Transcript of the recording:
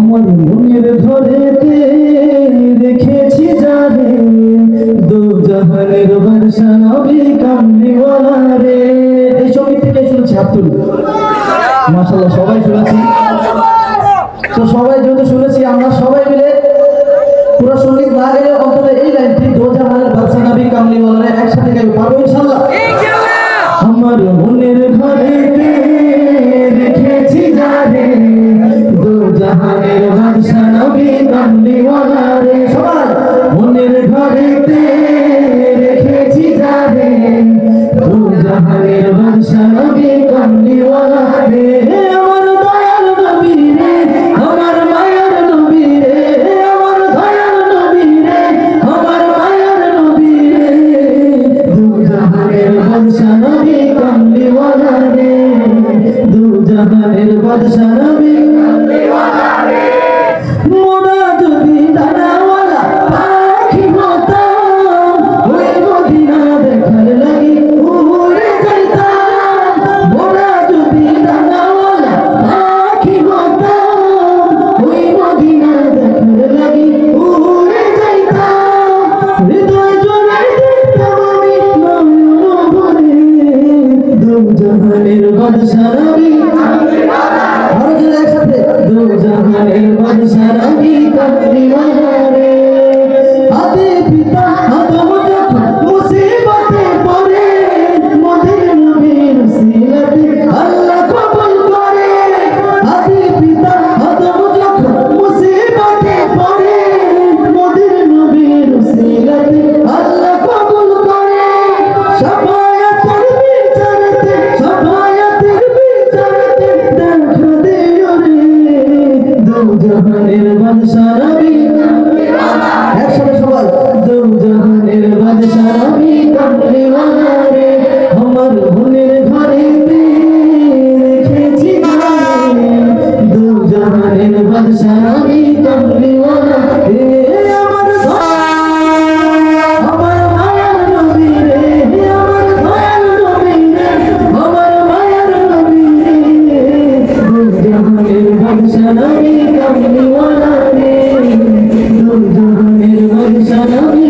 আমার মনের ঘরেতে রেখেছি যারে দু জাহানের বাদশা নবী কামলিওয়ালা রে। এই সঙ্গীত থেকে শুনেছি আব্দুল, মাশাআল্লাহ সবাই শুনেছি। তো সবাই যেহেতু শুনেছি, আমরা সবাই মিলে পুরো সঙ্গীত না গেলে অন্তত এই লাইনটি দু জাহানের বাদশা নবী কামলিওয়ালা রে একসাথে গাইবো, পারবো ইনশাআল্লাহ? আমার মনের ঘরেতে রেখেছি যারে দু জাহানের বাদশা নবী কামলিওয়ালা রে। সবাই মনের ঘরেতে রেখেছি যারে দু জাহানের বাদশা নবী কামলিওয়ালা রে। আমার দয়াল নবী রে, আমার মায়ার নবী রে, আমার দয়াল নবী রে, আমার মায়ার নবী রে, দু জাহানের বাদশা নবী কামলিওয়ালা রে, দু জাহানের বাদশা নবী কামলিওয়ালা রে। মোরা যদি ডানাওয়ালা পাখি হতাম, ওই মদিনা দেখার লাগি উড়ে যাইতাম। মোরা যদি ডানাওয়ালা পাখি হতাম, ওই মদিনা দেখার লাগি উড়ে যাইতাম। হৃদয় জোড়াই দেখতাম আমি নয়ন ভরে দু জাহানের বাদশা নবী কামলিওয়ালা রে। একসাথে দু জাহানের বাদশা নবী কামলিওয়ালা রে। আদি পিতা আদম যখন মুসিবতে পড়ে, মদির নবীর সিরাতে আল্লাহ কবুল করে। আদি পিতা আদম যখন মুসিবতে পড়ে, মদির নবীর সিরাতে আল্লাহ কবুল করে। শাফায়াতের বিচারতে, শাফায়াতের বিচারতে দেখা দিও রে দু জাহানের বাদশা নবী কামলিওয়ালা। একসাথে সবাই দু জাহানের বাদশা নবী কামলিওয়ালা রে। আমার মনের ঘরেতে রেখেছি যারে দু জাহানের বাদশা নবী কামলিওয়ালা রে। আমার আমার মায়ার নবী রে, আমার দয়াল নবী রে, আমার মায়ার নবী রে, দু জাহানের বাদশা নবী কামলিওয়ালা রে, দু জাহানের বাদশা নবী